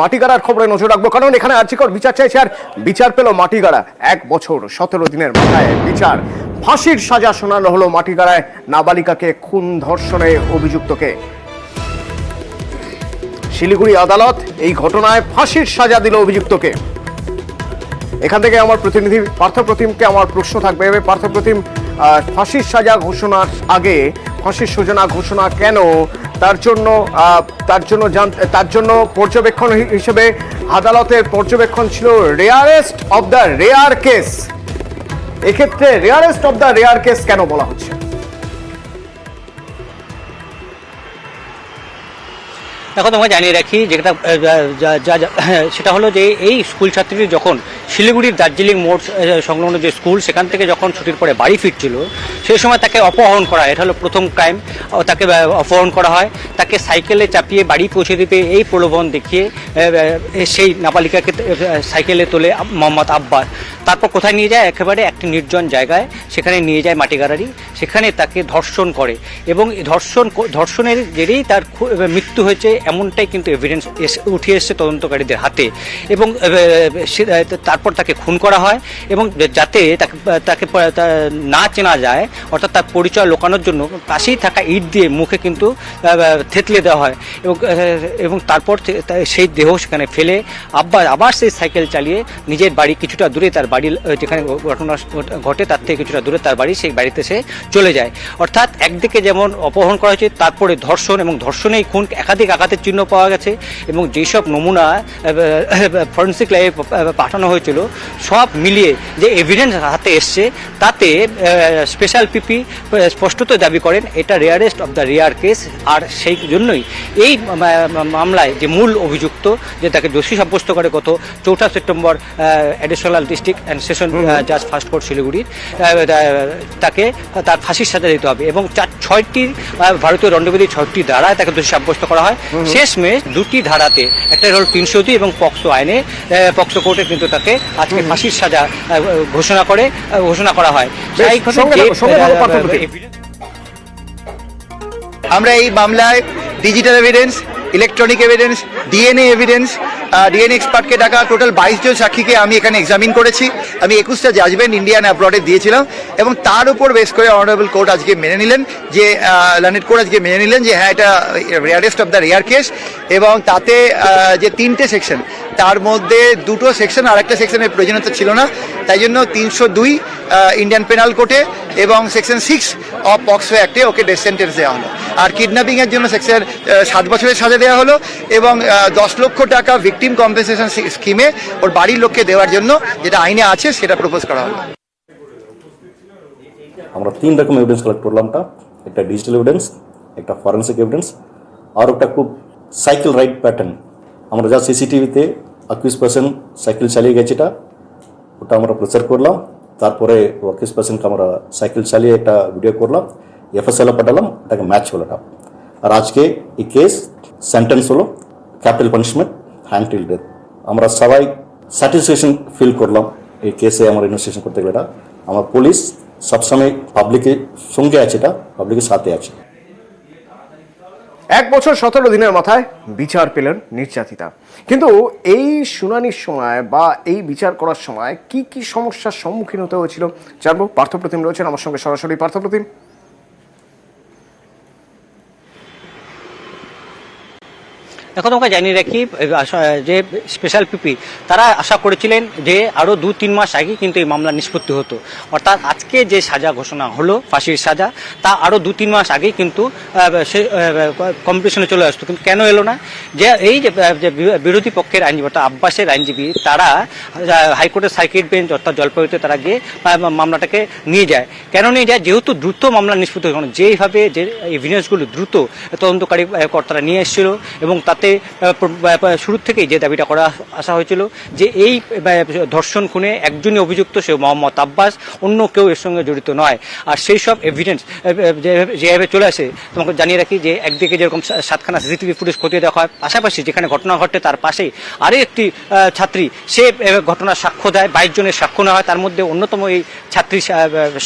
মাটিগাড়ার খবরে নজর রাখবো, কারণ এখানে আর্যিকর বিচার চাইছে, আর বিচার পেল মাটিগাড়া। 1 বছর 17 দিনের মাথায় বিচার, ফাঁসির সাজা শোনানো হলো মাটিগাড়ায় নাবালিকাকে খুন ধর্ষণে অভিযুক্তকে। শিলিগুড়ি আদালত এই ঘটনায় ফাঁসির সাজা দিল অভিযুক্তকে। এখান থেকে আমার প্রতিনিধি পার্থপ্রতিমকে আমার প্রশ্ন থাকবে। পার্থপ্রতিম, ফাঁসির সাজা ঘোষণার আগে ফাঁসির সূচনা ঘোষণা কেন, তার জন্য পর্যবেক্ষণ হিসেবে আদালতের পর্যবেক্ষণ ছিল rarest of the rare case. এক্ষেত্রে rarest of the rare case কেন বলা হচ্ছে? এখন তোমাকে জানিয়ে রাখি যেটা সেটা হলো যে এই স্কুল ছাত্রীটি যখন শিলিগুড়ির দার্জিলিং মোড় সংলগ্ন যে স্কুল, সেখান থেকে যখন ছুটির পরে বাড়ি ফিরছিল, সেই সময় তাকে অপহরণ করা হয়। এটা হলো প্রথম ক্রাইম। তাকে অপহরণ করা হয়, তাকে সাইকেলে চাপিয়ে বাড়ি পৌঁছে দিতে এই প্রলোভন দেখিয়ে সেই নাবালিকাকে সাইকেলে তোলে মোহাম্মদ আব্বাস। তারপর কোথায় নিয়ে যায়? একেবারে একটি নির্জন জায়গায়, সেখানে নিয়ে যায় মাটিগাড়ারি। সেখানে তাকে ধর্ষণ করে এবং ধর্ষণের জেরেই তার মৃত্যু হয়েছে, এমনটাই কিন্তু এভিডেন্স উঠে এসছে তদন্তকারীদের হাতে। এবং তারপর তাকে খুন করা হয় এবং যাতে তাকে না চেনা যায়, অর্থাৎ তার পরিচয় লুকানোর জন্য পাশেই থাকা ইট দিয়ে মুখে কিন্তু থেতলে দেওয়া হয় এবং তারপর সেই দেহ সেখানে ফেলে আবার সেই সাইকেল চালিয়ে নিজের বাড়ি কিছুটা দূরে, তার বাড়ি যেখানে ঘটনা ঘটে তার থেকে কিছুটা দূরে তার বাড়ি, সেই বাড়িতে সে চলে যায়। অর্থাৎ একদিকে যেমন অপহরণ করা হয়েছে, তারপরে ধর্ষণ এবং ধর্ষণেই খুন, একাধিক আঘাতের চিহ্ন পাওয়া গেছে এবং যেসব নমুনা ফরেন্সিক ল্যাবে পাঠানো হয়েছিল, সব মিলিয়ে যে এভিডেন্স হাতে এসছে, তাতে স্পেশাল পিপি স্পষ্টত দাবি করেন এটা rarest of the rare case. আর সেই জন্যই এই মামলায় যে মূল অভিযুক্ত, যে তাকে দোষী সাব্যস্ত করে গত 4 September additional district and session জাজ ফার্স্ট কোর্ট শিলিগুড়ির, তাকে তার ফাঁসির সাজা দিতে হবে এবং 6টি ভারতীয় দণ্ডবিধি 6টি ধারায় তাকে দোষী সাব্যস্ত করা হয়। শেষমেশ 2টি ধারাতে, একটা হল 302 এবং পক্সো আইনে, পক্সো কোর্টে কিন্তু তাকে আজকে ফাঁসির সাজা ঘোষণা করা হয়। আমরা এই মামলায় digital evidence, electronic evidence, DNA evidence, DNA এক্সপার্টকে ডাকা টোটাল 22 জন সাক্ষীকে আমি এখানে এক্সামিন করেছি। আমি 21টা জাজমেন্ট ইন্ডিয়ান অ্যাব্রডে দিয়েছিলাম এবং তার উপর বেস করে অনারেবল কোর্ট আজকে মেনে নিলেন যে লার্নেড কোর্ট আজকে মেনে নিলেন যে হ্যাঁ, এটা rarest of the rare case. এবং তাতে যে 3টে সেকশন, তার মধ্যে 2টো সেকশন আর একটা সেকশনের প্রয়োজনীয়তা ছিল না, তাই জন্য 302 ইন্ডিয়ান পেনাল কোর্টে এবং সেকশন 6 অফ পক্সো অ্যাক্টে ওকে ডেথ সেন্টেন্স দেওয়া হলো। আর কিডন্যাপিংয়ের জন্য সেকশন 7 বছরের সাজা দেওয়া হলো এবং 10 লক্ষ টাকা ভিকটিম কম্পেনসেশন স্কিমে ওর বাড়ির লোককে দেওয়ার জন্য যেটা আইনে আছে সেটা প্রপোজ করা হলো। আমরা 3 রকম এভিডেন্স কালেক্ট করলাম। একটা ডিজিটাল এভিডেন্স, একটা ফরেন্সিক এভিডেন্স, আর একটা খুব সাইকেল রাইড প্যাটার্ন। আমরা যা সিসিটিভিতে অ্যাকিউজ পার্সন সাইকেল চালিয়ে গেছে ওটা আমরা প্রচার করলাম। তারপরে অ্যাকিউজ পার্সনকে আমরা সাইকেল চালিয়ে একটা ভিডিও করলাম, এফএসএল পাঠালাম, এটাকে ম্যাচ হলো। আর আজকে এই কেস সেন্টেন্স হলো capital punishment, hand till death. আমরা সবাই স্যাটিসফ্যাকশন ফিল করলাম এই কেসে আমরা ইনভেস্টিগেশন করতে গেলে। আমার পুলিশ সবসময় পাবলিকের সঙ্গে আছে, এটা পাবলিকের সাথে আছে। 1 বছর 17 দিনের মাথায় বিচার পেলেন নির্যাতিতা। কিন্তু এই শুনানির সময় বা এই বিচার করার সময় কি কি সমস্যার সম্মুখীন হতে হয়েছিল জানবো। পার্থপ্রতিম রয়েছেন আমার সঙ্গে সরাসরি। পার্থপ্রতিম, এখন তোমাকে জানিয়ে রাখি যে স্পেশাল পিপি তারা আশা করেছিলেন যে আরও 2-3 মাস আগে কিন্তু এই মামলা নিষ্পত্তি হতো, অর্থাৎ আজকে যে সাজা ঘোষণা হলো ফাঁসির সাজা, তা আরও 2-3 মাস আগেই কিন্তু সে কম্পিটিশনে চলে আসতো। কিন্তু কেন এলো না? যে এই যে বিরোধী পক্ষের আইনজীবী অর্থাৎ আব্বাসের আইনজীবী, তারা হাইকোর্টের সার্কিট বেঞ্চ অর্থাৎ জলপাইগুড়িতে তারা গিয়ে মামলাটাকে নিয়ে যায়। কেন নিয়ে যায়? যেহেতু দ্রুত মামলা নিষ্পত্তি হলো, যেইভাবে যে এভিডেন্সগুলো দ্রুত তদন্তকারী কর্তারা নিয়ে এসেছিল এবং তাতে শুরু থেকেই যে দাবিটা করা আসা হয়েছিল যে এই ধর্ষণ খুনে একজনই অভিযুক্ত, সে মোহাম্মদ আব্বাস, অন্য কেউ এর সঙ্গে জড়িত নয়। আর সেই সব এভিডেন্স যেভাবে চলে আসে, তোমাকে জানিয়ে রাখি যে একদিকে যেরকম 7খানা সিসিটিভি ফুটেজ খতিয়ে দেখা হয়, পাশাপাশি যেখানে ঘটনা ঘটে তার পাশেই আরও একটি ছাত্রী সে ঘটনার সাক্ষ্য দেয়। 22 জনের সাক্ষ্য নেওয়া হয়, তার মধ্যে অন্যতম এই ছাত্রী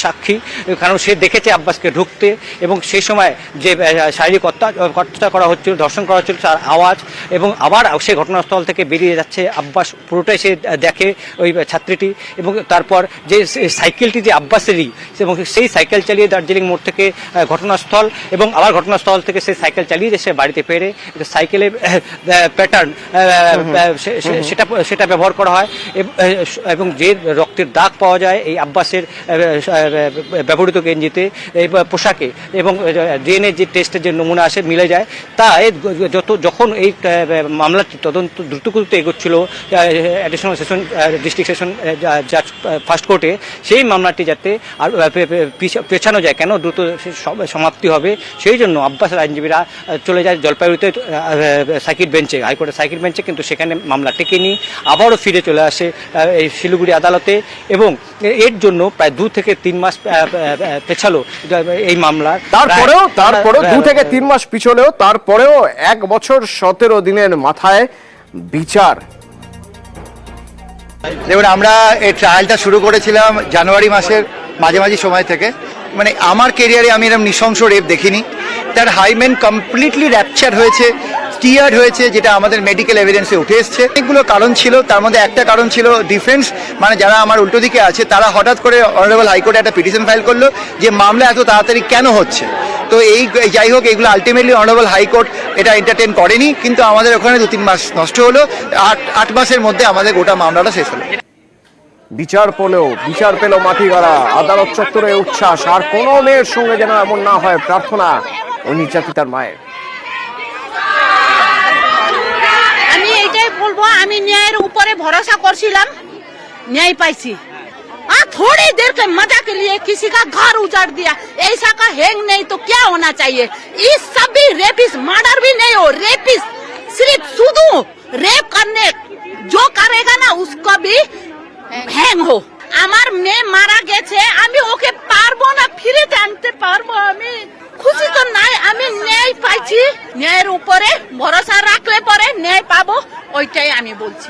সাক্ষী, কারণ সে দেখেছে আব্বাসকে ঢুকতে এবং সেই সময় যে শারীরিক অত্যাচার করা হচ্ছিল, ধর্ষণ করা হচ্ছিল, তার আওয়াজ আওয়াজ, এবং আবার সেই ঘটনাস্থল থেকে বেরিয়ে যাচ্ছে আব্বাস, পুরোটাই সে দেখে ওই ছাত্রীটি, এবং তারপর যে সাইকেলটি যে আব্বাসেরই, এবং সেই সাইকেল চালিয়ে দার্জিলিং মোড় থেকে ঘটনাস্থল, এবং আবার ঘটনাস্থল থেকে সেই সাইকেল চালিয়ে যে সে বাড়িতে ফেরে, সাইকেলের প্যাটার্ন সেটা ব্যবহার করা হয়, এবং যে রক্তের দাগ পাওয়া যায় এই আব্বাসের ব্যবহৃত গেঞ্জিতে, এই পোশাকে, এবং ডিএনএ যে টেস্টের যে নমুনা আসে মিলে যায়, তাই যখন এই মামলাটি তদন্ত দ্রুতগতিতে এগোচ্ছিল অ্যাডিশনাল সেশন ডিস্ট্রিক্ট সেশন জাজ ফার্স্ট কোর্টে, সেই মামলাটি যাতে আর পেছানো যায়, কেন দ্রুত সমাপ্তি হবে, সেই জন্য আব্বাসের আইনজীবীরা চলে যায় জলপাইগুড়িতে সার্কিট বেঞ্চে, হাইকোর্টের সার্কিট বেঞ্চে, কিন্তু সেখানে মামলা টেকেনি, আবারও ফিরে চলে আসে এই শিলিগুড়ি আদালতে, এবং এর জন্য প্রায় 2 থেকে 3 মাস পেছালো এই মামলা। তারপরেও 2 থেকে 3 মাস পিছলেও তারপরেও 1 বছর 17 দিনের মাথায় বিচার। দেখুন, আমরা এই ট্রায়ালটা শুরু করেছিলাম জানুয়ারি মাসের মাঝামাঝি সময় থেকে। মানে আমার কেরিয়ারে আমি এরকম নৃশংস রেপ দেখিনি। তার হাইমেন কমপ্লিটলি র্যাপচার হয়েছে, টিয়ার্ড হয়েছে, যেটা আমাদের মেডিকেল এভিডেন্সে উঠে এসছে। অনেকগুলো কারণ ছিল, তার মধ্যে একটা কারণ ছিল ডিফেন্স, মানে যারা আমার উল্টো দিকে আছে তারা হঠাৎ করে অনারেবল হাইকোর্টে একটা পিটিশন ফাইল করলো যে মামলা এত তাড়াতাড়ি কেন হচ্ছে। তো যাই হোক, এগুলো আলটিমেটলি অনারেবল হাইকোর্ট এটা এন্টারটেন করেনি, কিন্তু আমাদের ওখানে 2-3 মাস নষ্ট হলো। 8 মাসের মধ্যে আমাদের গোটা মামলাটা শেষ হলো। বিচার পেল মাটিগাড়া, আদালত চত্বরে উচ্ছ্বাস, আর কোনো মেয়ের সঙ্গে যেন এমন না হয়, প্রার্থনা ওই নির্যাতিতার মায়ের। আমি এইটাই বলবো, আমি ন্যায়ের উপরে ভরসা করছিলাম, न्याय पाइसी। थोड़ी देर के मजा के लिए किसी का घर उजाड़ दिया, ऐसा का हैंग नहीं तो क्या होना चाहिए। इस सभी रेपिस्ट मर्डर भी नहीं हो, रेपिस्ट सिर्फ शुद्ध रेप करने जो करेगा ना उसको भी हैंग हो। আমার মেয়ে মারা গেছে, আমি ওকে পারবো না ফিরে আনতে পারবো, আমি খুশি তো নাই। আমি ন্যায় পাইছি, ন্যায়ের উপরে ভরসা রাখলে পরে ন্যায় পাবো, ওইটাই আমি বলছি।